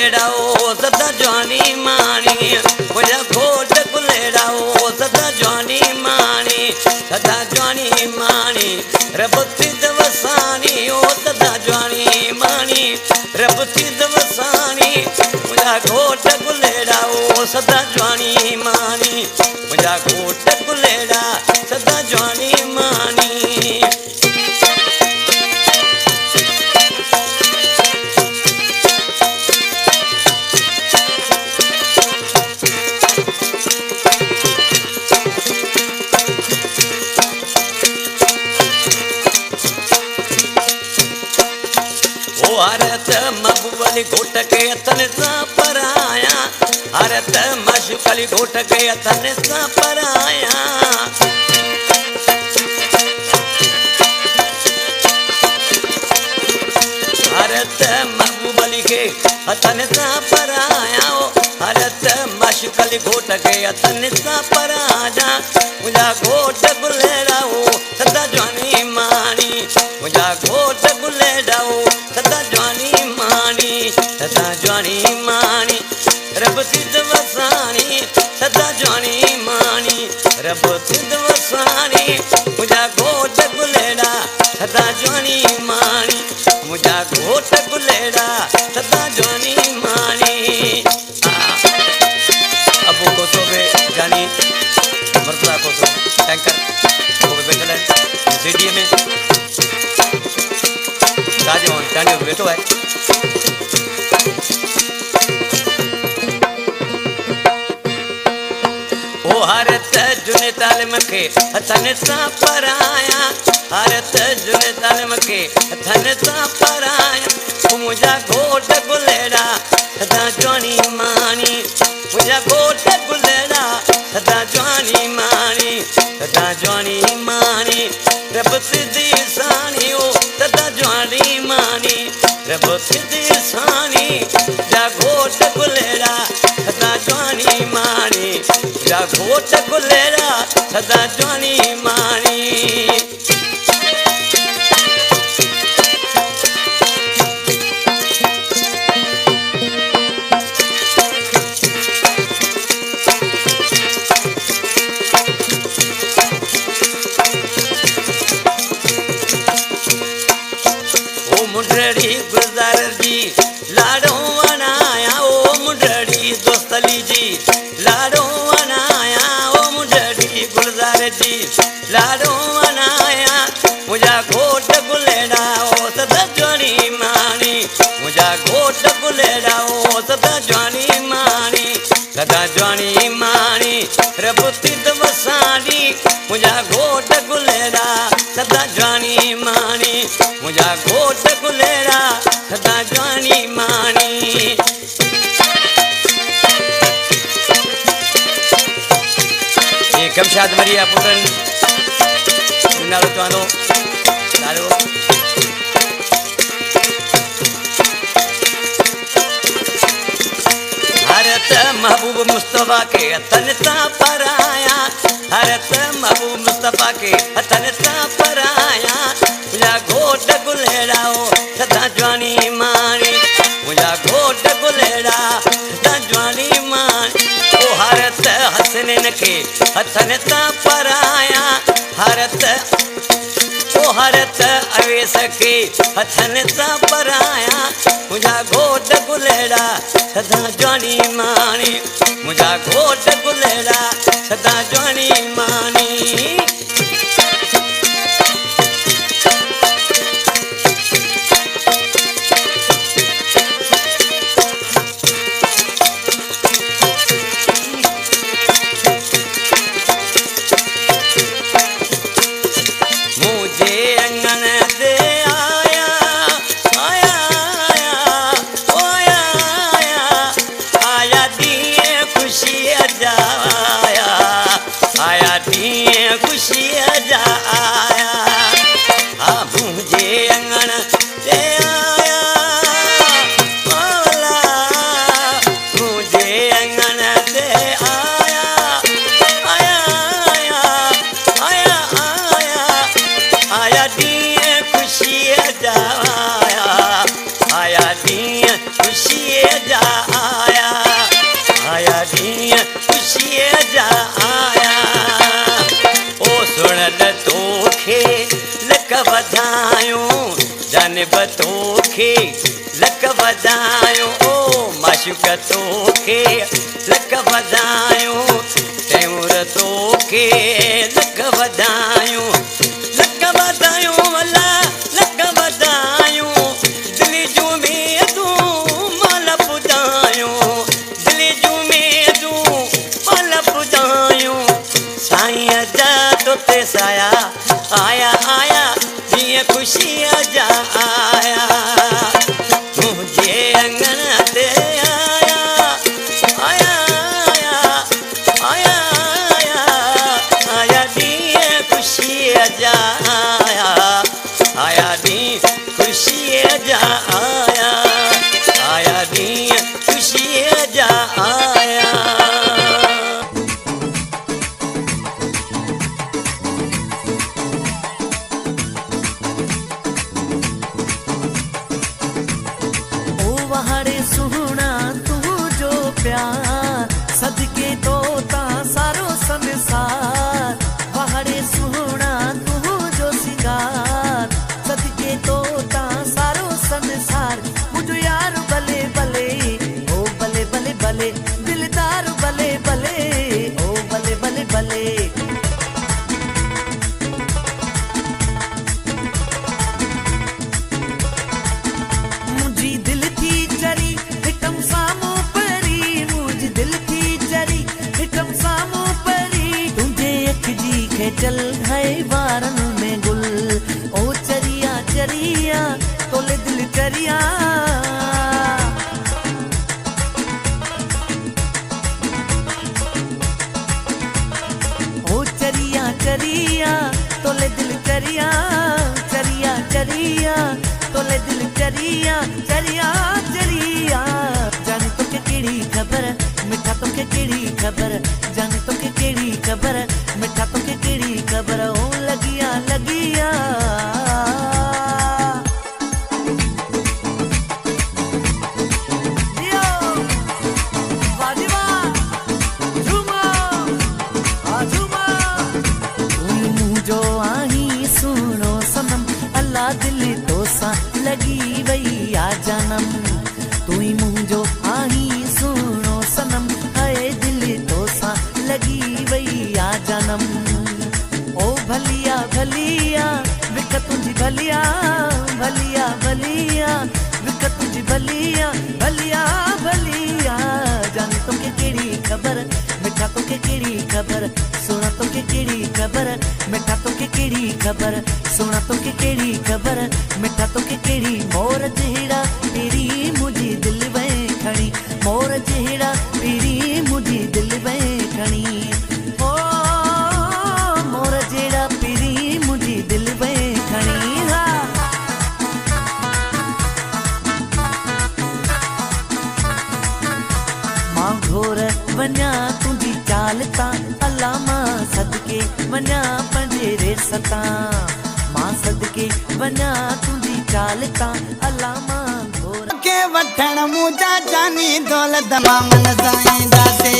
गुलेड़ा ओ सदा जवानी मानी मुझा घोट गुलेड़ा ओ सदा जवानी मानी सदा जवानी मानी रब सिद्ध वसानी ओ सदा जवानी मानी रब सिद्ध वसानी मुझा घोट गुलेड़ा ओ सदा जवानी मानी मुझा घोट गुलेड़ा सदा जवानी मानी हरत मबुवली घोट के अथन सा पराया हरत मशुकली घोट के अथन सा पराया हरत मबुवली के अथन सा पराया हरत मशुकली घोट के अथन सा पराया मुझा घोट गुलेड़ा हो सदा जवानी मानी मुझा घोट गुलेड़ा हो सदा जवानी मानी सदा जवानी मानी रब सिद्ध वसानी सदा जवानी मानी रब सिद्ध वसानी मुझा घोट गुलेड़ा सदा जवानी मानी मुझा घोट गुलेड़ा सदा जवानी मानी अबू को सोबे जानी मर्दा को सो टैंकर वो बैठल है सीडीए में राजवन जाने बैठो है ओ हरत जुने तालम के हथन सा पराया हरत जुने तालम के हथन सा पराया मुझा घोट गुलेड़ा सदा जवानी मानी मुझा घोट गुलेड़ा सदा जवानी मानी सदा जवानी मानी रब सिद्धि सानी ओ सदा जवानी मानी रब सिद्धि सानी जा घोट गुलेड़ा सदा जवानी मानी जा घोट गुलेड़ा सदा जवानी मानी मुंडड़ी गुलजार जी लाडो बनाया ओ मुंडड़ी दोस्तली जी लाडो बनाया ओ मुंडड़ी गुलजार जी लाडो बनाया मुझा घोट गुलेड़ा ओ सदा जवानी मानी मुझा घोट गुलेड़ा ओ सदा जवानी मानी सदा जवानी मानी रब सिद्ध वसानी मुझा घोट गुलेड़ा सदा जवानी मानी मुझा घोट गुलेड़ा सदा जवानी मानी कम शाद मरिया पुटन नालो चवांदो नालो हरत महबूब मुस्तफा के हथन सा पराया हरत महबूब मुस्तफा के हथन सा पराया मुझा घोट गुलेड़ा हो सदा जवानी मानी मुझा घोट गुलेड़ा सदा जवानी मानी ओ हरत हसनन के हथन सा पराया हरत ओ हरत अवेस के हथन सा पराया मुझा घोट गुलेड़ा सदा जवानी मानी मुझा घोट गुलेड़ा सदा जवानी मानी खुशी साहिब तोखे लख वधायूं ओ माशूक तोखे लख वधायूं तैमूर तोखे लख वधायूं अल्लाह लख वधायूं दिलि जूं उमेदूं माल पुॼायूं दिलि जूं उमेदूं माल पुॼायूं साईं जा तो ते साया आया आया जीअं ख़ुशीअ जा आया मुंहिंजे अंगण ते आया आया आया आया आया ॾींहं ख़ुशीअ जा आया आया ॾींहं ख़ुशीअ जा आया आया ॾींहं ख़ुशीअ जा आया प्यार सदके तो ता सारो संसार वहड़े सुहणा तू जो सिंगार सदके तो ता सारो संसार मुझो यार भले भले ओ भले भले भले दिलदार भले भले ओ भले भले भले मुझी दिल थी चरी हिकम सामू दिल थी चरी हिकम सामू परी तुझे अख जी खेचल है वारन में गुल ओ चरिया चरिया तोले दिल चरिया ओ चरिया चरिया तोले दिल चरिया चरिया चरिया तोले दिल चरिया चरिया चरिया जाने तो के केड़ी खबर मिठा तो के केड़ी खबर जाने तो के केड़ी खबर मिठा तो के केड़ी खबर ओ लगिया लगिया दिल तो सा लगी वही आ जन्म तू ही मुझो आई सुनो सनम है दिल तो सा लगी वही आ जन्म ओ भलिया भलिया विक तुझी भलिया भलिया भलिया विक तुझी भलिया भलिया भलिया जाने तो के केड़ी खबर मिठा तो के केड़ी खबर सोना तो के केड़ी खबर मिठा तो के केड़ी खबर सोना तो के केड़ी खबर मिठा तो के केड़ी मोर जहिड़ा तेरी मुझी दिल में खड़ी मोर जहिड़ा तेरी मुझी दिल में खड़ी ओ मोर जहिड़ा तेरी मुझी दिल में खड़ी मां घोर वञा तुझी चाल तां अल्लाह मां सदके वञा पंजेरे सतां मां सदके वञा तुझी चाल तां अल्लाह मां घोर के वठण मुझा जानी दौलत मामन साईं दासे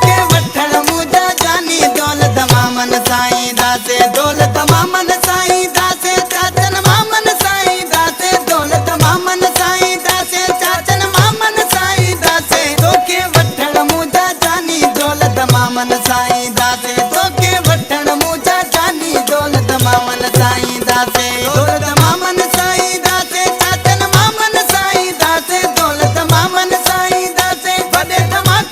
के वठण मुझा जानी दौलत मामन साईं दासे दौलत मामन साईं दासे चाचन मामन साईं दासे दौलत मामन साईं दासे चाचन मामन साईं दासे तो के वठण मुझा जानी दौलत मामन साईं दासे तो के वठण मुझा जानी दौलत मामन साईं दासे दौलत मामन साईं दासे चाचन मामन साईं दासे दौलत मामन साईं दासे बड़े धमाके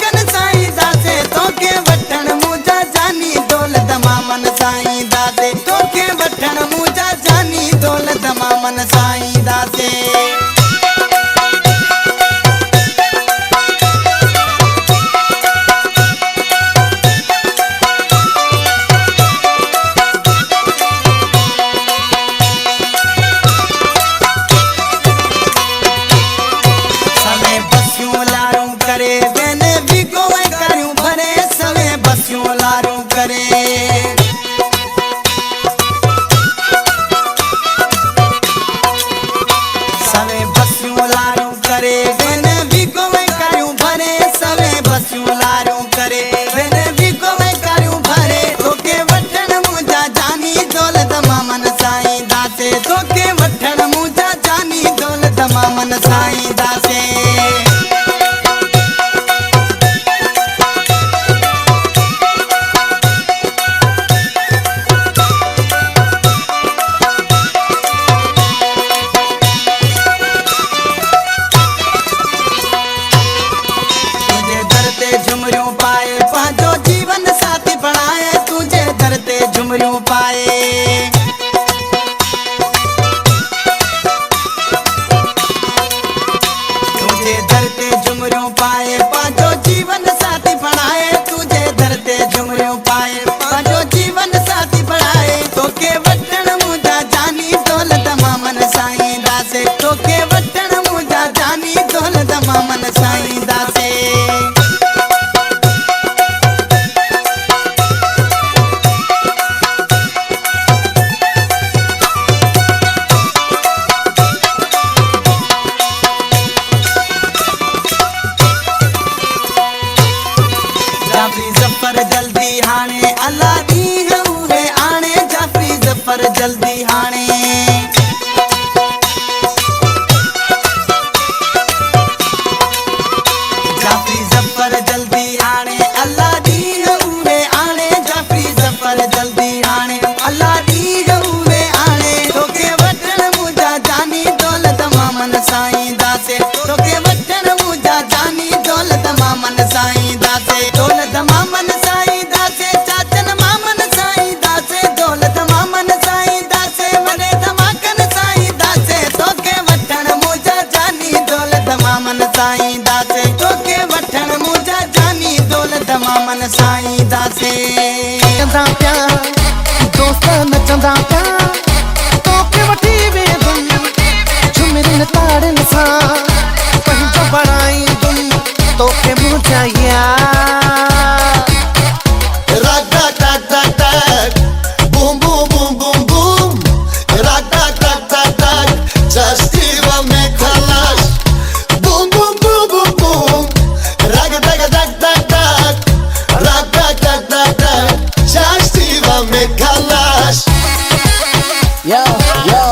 साईं दासे नचंदा पिया दोस्त नचंदा पिया तोखे वठी वेंदुमि झुमिरिन ताड़िन सां पंहिंजो बणाईंदुमि तोखे मुंहिंजा यार रग टक टक टक boom boom boom boom boom रग टक टक टक टक जस्टीवा में खलास boom boom boom boom boom रग टक टक टक टक रग टक टक टक टक जस्टीवा में खलास Yo, yo,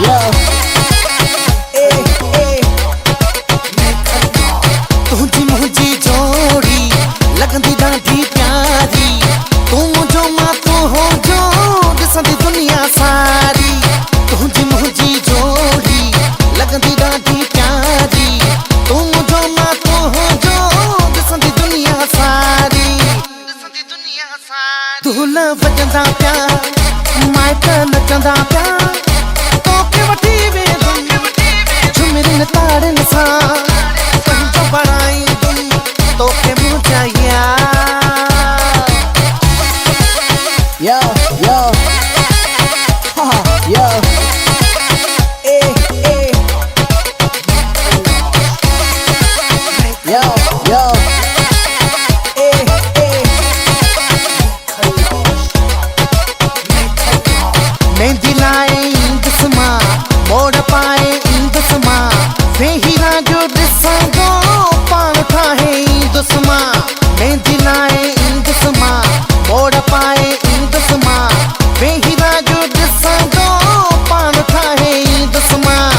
yo, तुझी मुझी जोड़ी लगंदी ॾाढी प्यारी तूं मुंहिंजो मां तूं हो जो ॾिसंदी दुनिया सारी तुझी मुझी जोड़ी लगंदी ॾाढी प्यारी तूं मुंहिंजो मां तूं हो जो ॾिसंदी दुनिया सारी धूल वॼंदा पिया माइट नचंदा पिया तोखे वठी वेंदुमि झुमिरिन ताड़िन सां पंहिंजो बणाईंदुमि तोखे मुंहिंजा यार yo yo yo yo yo mehndi लाए ईंदुसि मां मोड़ पाए ईंदुसि मां वेहीरा जो ॾिसंदो पाण ठाहे ईंदुसि मां मेहंदी लाए ईंदुसि मां मोड़ पाए ईंदुसि मां वेहीरा जो ॾिसंदो पाण ठाहे ईंदुसि मां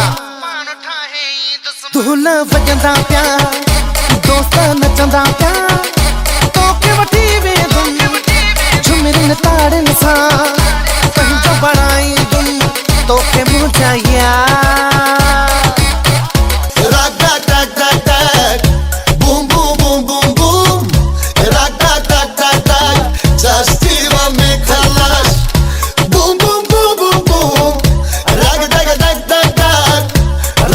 धूल वॼंदा पिया दोस्त नचंदा पिया तोखे वठी वेंदुमि झुमिरिन ताड़िन सां पंहिंजो बणाईंदुमि तोखे मुंहिंजा यार रग टक टक टक boom boom boom boom boom रग टक टक टक जस्टीवा में खलास boom boom boom boom boom रग टक टक टक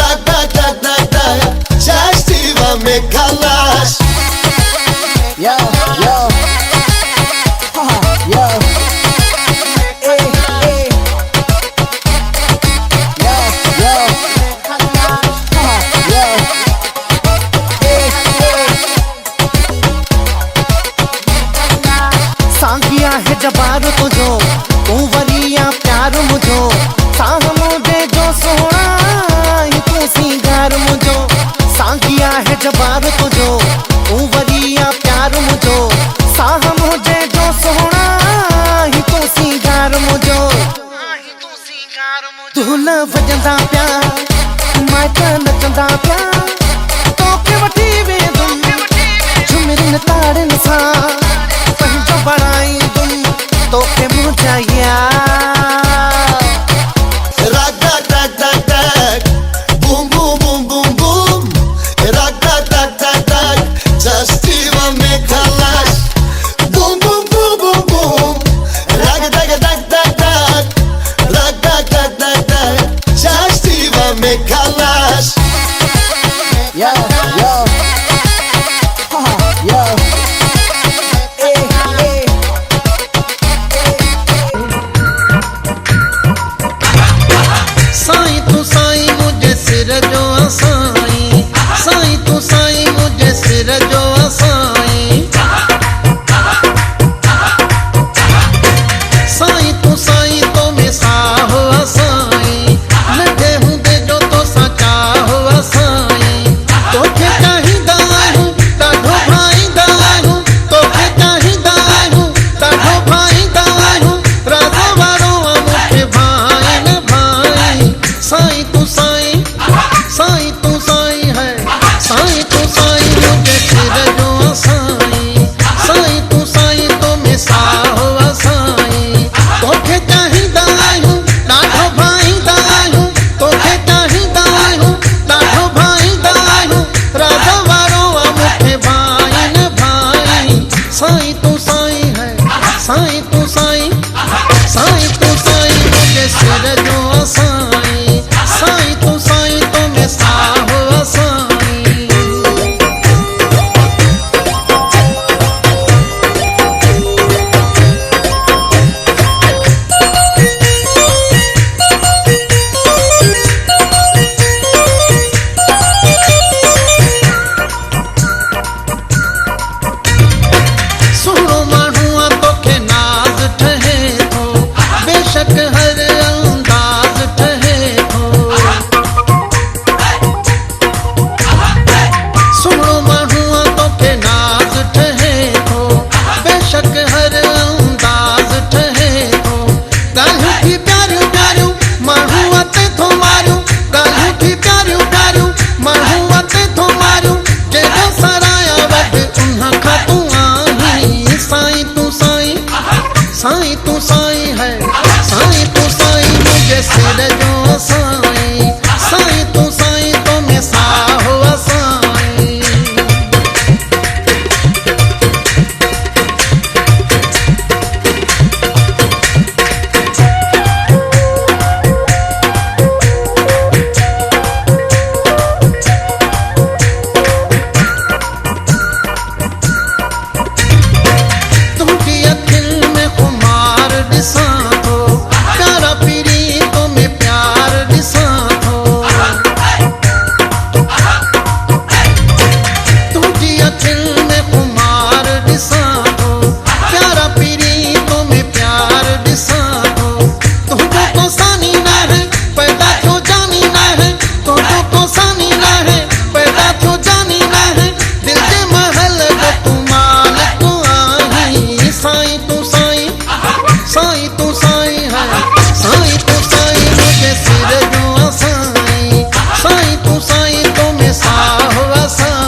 रग टक टक जस्टीवा में खलास yo yo yo सांगिया है जबार तुझो तू वरिया प्यार मुझो साह मुझे जो सोना ही तू सिंगार मुझो सांगिया है जबार तुझो तू वरिया प्यार मुझो साह मुझे जो सोना ही तू सिंगार मुझो धूल वॼंदा पिया माइट नचंदा पिया तोखे वठी वेंदुमि झुमिरिन ताड़िन सां पंहिंजो बणाईंदुमि तोखे मुंहिंजा यार रग टक टक टक boom boom boom boom boom रग टक टक टक जस्टीवा में खलास boom boom boom boom boom रग टक टक टक रग टक टक जस्टीवा में खलास yo yo yo साईं तू साईं मुझे सिर जो असाई साईं तू साईं मुझे सिर जो असाई साईं तू साईं तो में साहो असाई नंढे हूंदे जो तो सचा हो असाई तोखे चाहींदा आहियूं ॾाढो भाईंदा आहियूं तोखे चाहींदा आहियूं ॾाढो भाईंदा आहियूं राज़ वारो मूंखे भाई न भाई साईं तू साईं है साईं तू साईं मुझे सिर जो असाई साईं तू साईं तो में साहो असाई तोखे चाहींदा आहियूं ॾाढो भाईंदा आहियूं तोखे चाहींदा आहियूं ॾाढो भाईंदा आहियूं राज़ वारो मूंखे भाई न भाई साईं तू साईं है साईं तू साईं मुझे सिर जो असाई साईं तू साईं तो में साहो असाई तू साईं तो मैं साहुआ साईं।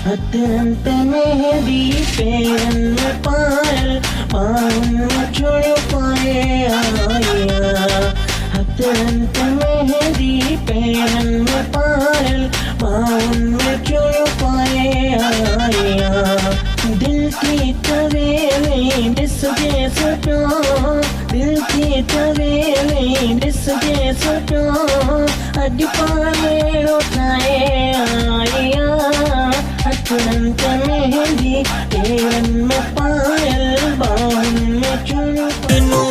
अत्यंत मेहंदी पैरन में पायल बाहुन में छोड़ पाए आया, हथरंत मेहंदी पैरन में पायल, बाहुन में छोड़ पाए आया, दिल की तवेली डिसके सटो, दिल की तवेली डिसके सटो, अज पाले उठाए आया, हथरंत मेहंदी पैरन में पायल, बाहुन में छोड़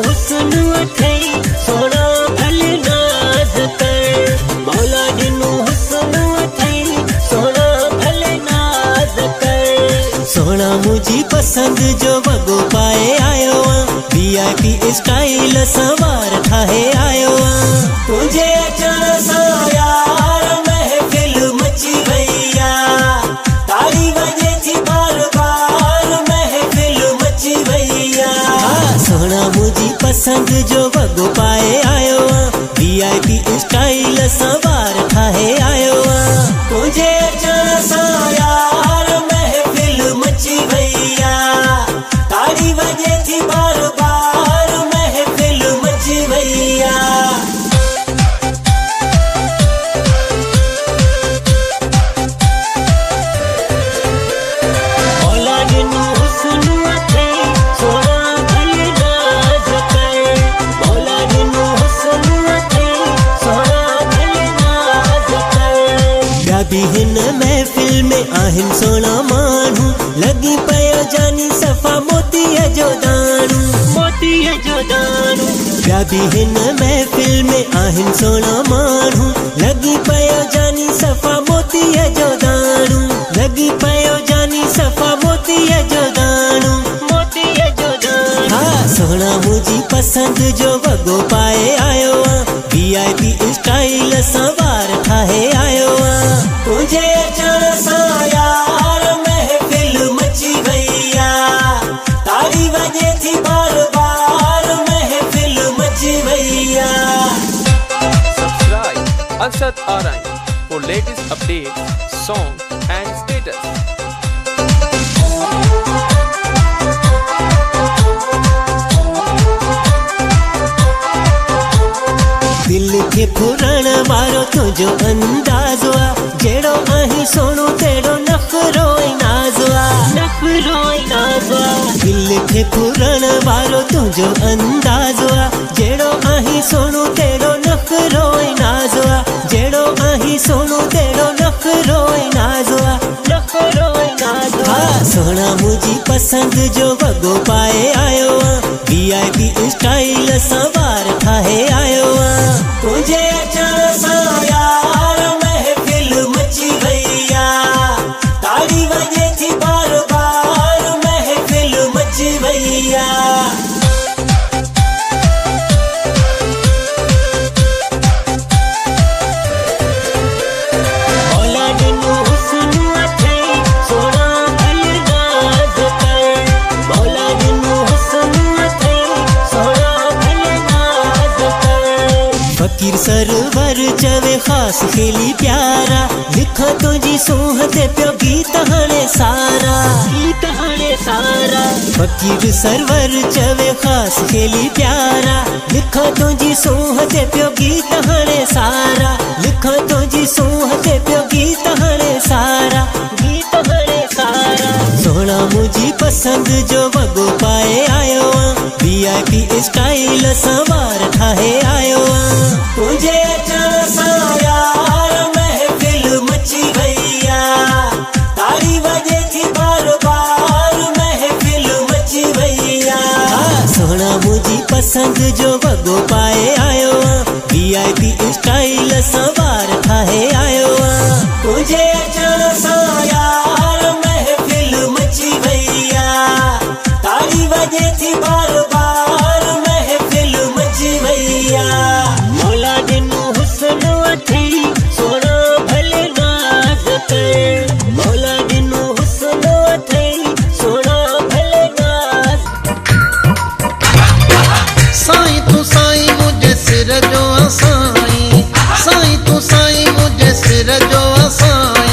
हुस्न अथई सोना भले नाज कर, मौला जिन्नू हुस्न अथई सोना भले नाज कर, सोना मुझी पसंद जो वगो पाए आयो, VIP स्टाइल सवार ठाहे आयो, तुझे अचण सां यार महफिल मची भैया, ताली बजे थी बार बार महफिल मची भैया, सोना मुझी पसंद जो वगो पाए आयो, VIP स्टाइल सवार ठाहे आयो, तुझे अचण सां यार महफिल मची भैया, ताली बजे थी बार बार महफिल मची भैया। मौला जिन्नू हुस्न अथई सोना भले नाज कर, मौला जिन्नू हुस्न अथई सोना भले नाज कर, ॿिया बि हिन महफ़िल में आहिनि सोना माण्हू, लॻी पियो जानी सफ़ा मोतीअ जो दाणू, मोतीअ जो दाणू, ॿिया बि हिन महफ़िल में आहिनि सोना माण्हू, लॻी पियो जानी सफ़ा मोतीअ जो दाणू, लॻी पियो जानी सफ़ा मोतीअ जो दाणू, मोतीअ जो दाणू, हा सोना मुझी पसंद जो वगो पाए आयो, VIP स्टाइल सवार ठाहे आयो, तुझे अचण सां यार महफिल मची भैया, ताली बजे थी बार बार महफिल मची भैया। Subscribe Arsad Arai for latest updates, song and status. दिल खे फुरण वारो तुंहिंजो अंदाज़ो आ, जहिड़ो आहीं सोनो तहिड़ो नखरो ऐं नाज़ो आ, नखरो ऐं नाज़ो आ, दिल खे फुरण वारो तुंहिंजो अंदाज़ो आ, जहिड़ो आहीं सोनो तहिड़ो नखरो ऐं नाज़ो आ, जहिड़ो आहीं सोनो तहिड़ो नखरो ऐं नाज़ो आ, नखरो ऐं नाज़ो आ, हा सोना मुझी पसंद जो वगो पाए आयो, VIP स्टाइल सवार ठाहे आयो, तुझे अचण सां यार महफिल मची भैया, ताली बजे थी बार बार महफिल मची भैया। मौला जिन्नू हुस्न अथई सोना भले नाज कर, मौला जिन्नू हुस्न अथई सोना भले नाज कर, फकीर सरवर चवे ख़ास खेली प्यारा, लिखा तुझी सोह ते पियो गीत हाणे सारा, गीत हाणे सारा, फकीर सरवर चवे ख़ास खेली प्यारा, लिखा तुझी सोह ते पियो गीत हाणे सारा, लिखा तुझी सोह ते पियो गीत हाणे सारा, गीत हाणे सारा, सोना मुझी पसंद जो वगो पाए आयो, VIP स्टाइल सवार ठाहे आयो, तुझे अचण सां यार महफिल मची भैया, ताली बजे थी बार बार महफिल मची भैया, सोना मुझी पसंद जो वगो पाए आयो, VIP स्टाइल सवार ठाहे आयो, तुझे अचण सां यार महफिल मची भैया, ताली बजे थी बार बार महफिल मची भैया। मौला जिन्नू हुस्न अथई सोना भले नाज कर, मौला जिन्नू हुस्न अथई सोना भले नाज। साईं तू साईं मुझे सिर जो असाई, साईं तू साईं मुझे सिर जो असाई,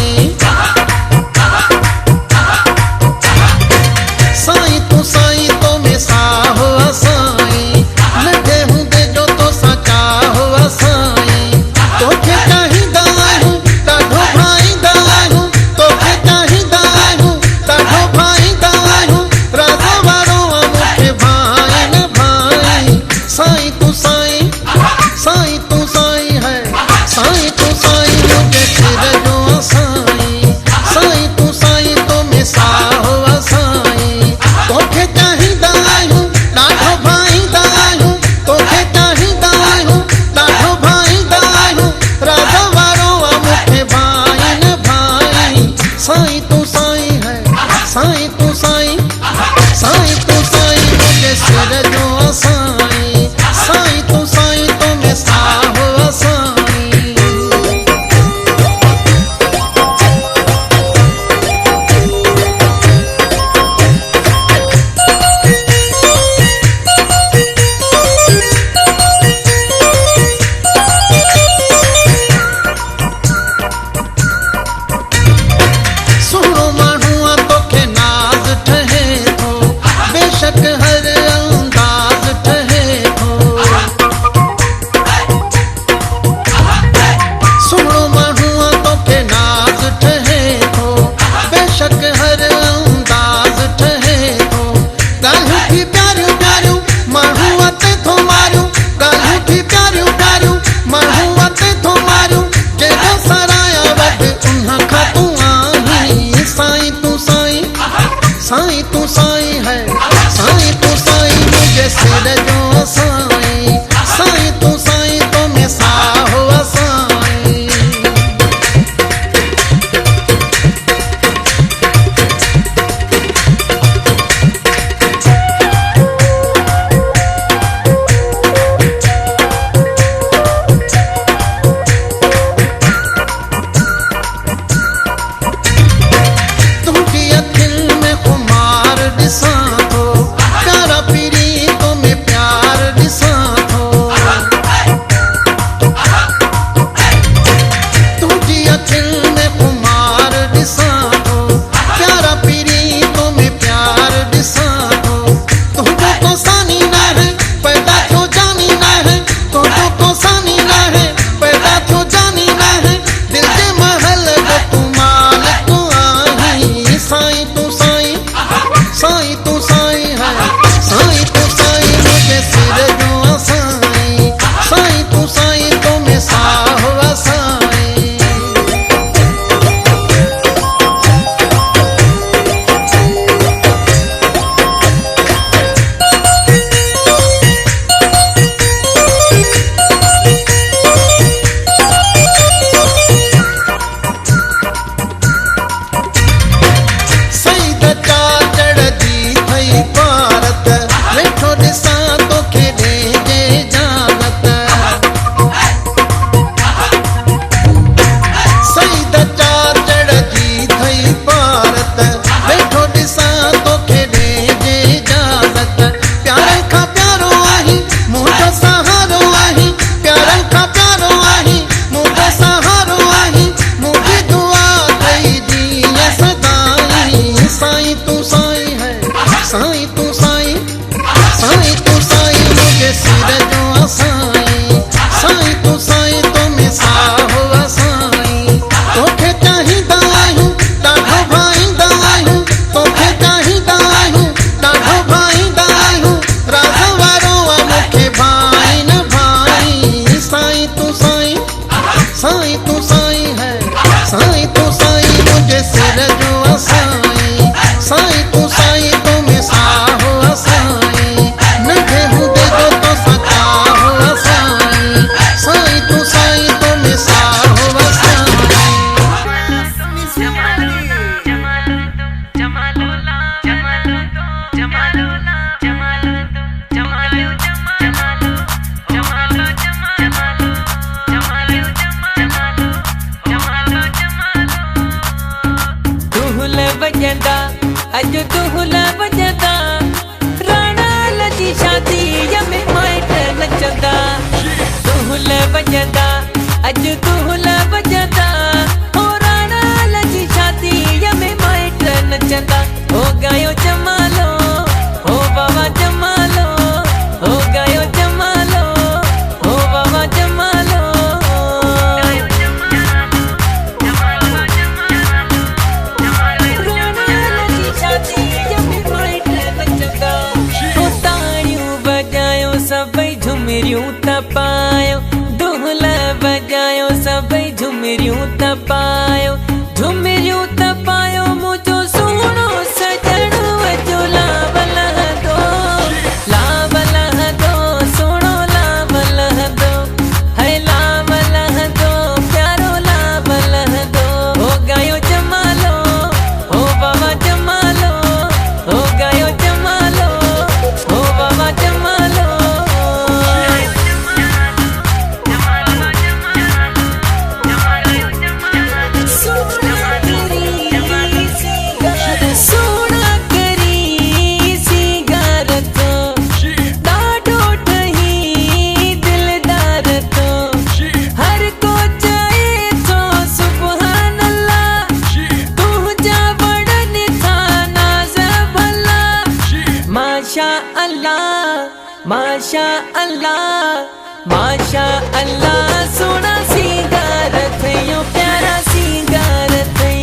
बेशक हर अंदाज ठहे थो सुणो माण्हूअ तोखे नाज़ ठहे थो बेशक हर अंदाज ठहे थो ॻाल्हियूं थी प्यारियूं प्यारियूं माण्हूअ ते थो मारियूं ॻाल्हियूं थी प्यारियूं प्यारियूं माण्हूअ ते थो मारियूं केॾो सराया वटि उन खां तूं आहीं साईं तूं साईं साईं तूं साईं है साईं माशा अल्लाह, माशा अल्लाह, माशा अल्लाह, सोना सिंगार थयो प्यारा सिंगार थई।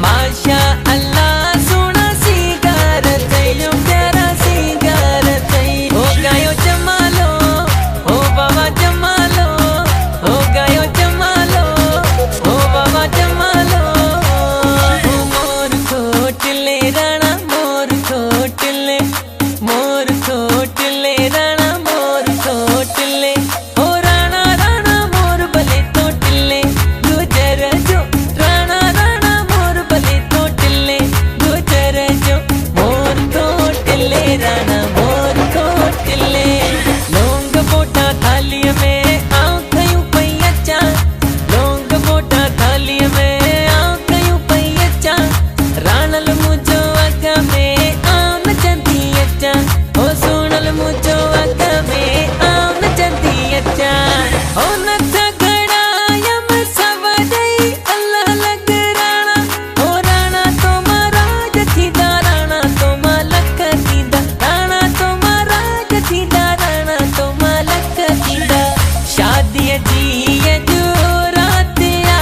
माशा अल्लाह, सोना सिंगार थयो प्यारा सिंगार थई। हो गयो जमालो, हो बाबा जमालो, हो गयो जमालो, हो बाबा जमालो। मोर खोटले राणा मोर खोटले, मोर खोटले राणा मोर खोटले। ओ राणा राणा मोर भले तोटले, गुजर जो राणा राणा मोर भले तोटले, गुजर जो मोर खोटले राणा मोर खोटले। लौंग बोटा थाली में आऊं खयूं पई अचां, लौंग बोटा थाली में आऊं खयूं पई अचां। राणल मुझो अग में आऊं नचंदी अचां, ओ सुणल मुझो अग में आऊं नचंदी अचां। ओ नथ घड़ायम सवरई अल्लाह लग राणा, ओ राणा तो महाराज थींदा, राणा तो मालक थींदा, राणा तो महाराज थींदा, राणा तो मालक थींदा। शादीअ जी जो रात आ,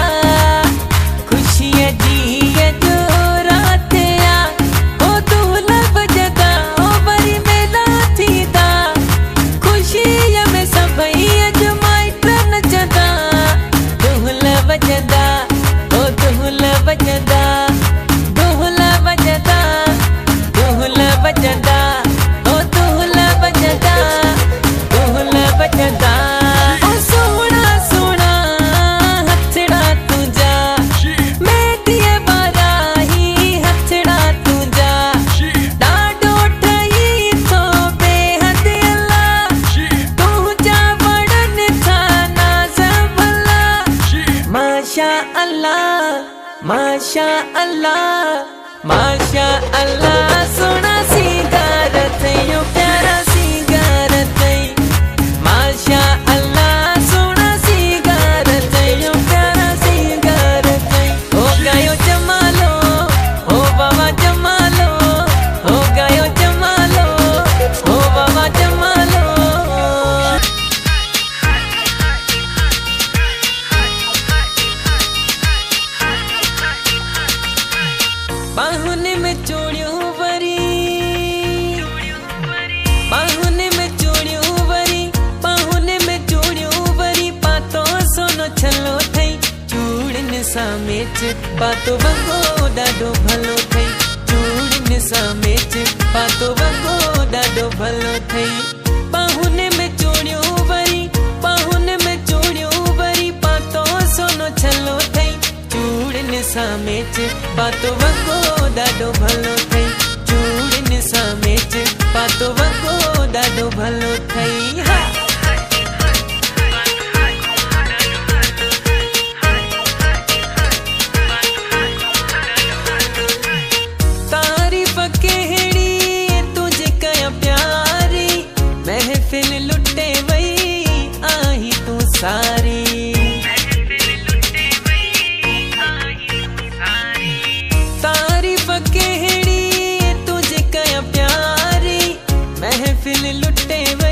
खुशीअ जी जो रात आ, ओ दूल्हा बजदा ओ वरी मेला थींदा। खुशीअ में सभई अॼु माइट नचंदा, दूल्हा बजदा ओ दूल्हा बजदा, दूल्हा बजदा, दूल्हा बजदा, ओ दूल्हा बजदा, दूल्हा बजदा। ओ सोहणा सोहणा हथड़ा तुंहिंजा, मेहंदीअ वारा ही हथड़ा तुंहिंजा। ॾाढो ठही थो बेहद अल्लाह, तुंहिंजा वड़नि था नाज़ भला। माशा अल्लाह, माशा अल्लाह, माशा अल्लाह, सोना सिंगार थयो प्यारा सिंगार थई। माशा अल्लाह, सोना सिंगार थयो प्यारा सिंगार थई। हो गयो जमालो, हो बाबा जमालो, हो गयो जमालो, हो बाबा जमालो। बाहुने में चूड़ियों वरी, बाहुने में चूड़ियों वरी, बाहुने में चूड़ियों वरी। पातो सोनो छलो थई, चूड़िन सां मेच पातो वॻो ॾाढो भलो थई। चूड़िन सां मेच पातो वॻो ॾाढो भलो थई। बाहुने में चूड़ियों वरी, बाहुने में चूड़ियों वरी। पातो सोनो छलो थई, चूड़िन सां मेच पातो वॻो ॾाढो भलो थई। चूड़िन सां मेच पातो वॻो ॾाढो भलो थई। हा तारीफ़ कहिड़ी तुंहिंजी कयां प्यारी, महफ़िल लुटे वई आहीं तूं सारी। तारीफ़ कहिड़ी तुंहिंजी कयां प्यारी, महफ़िल लुटे वई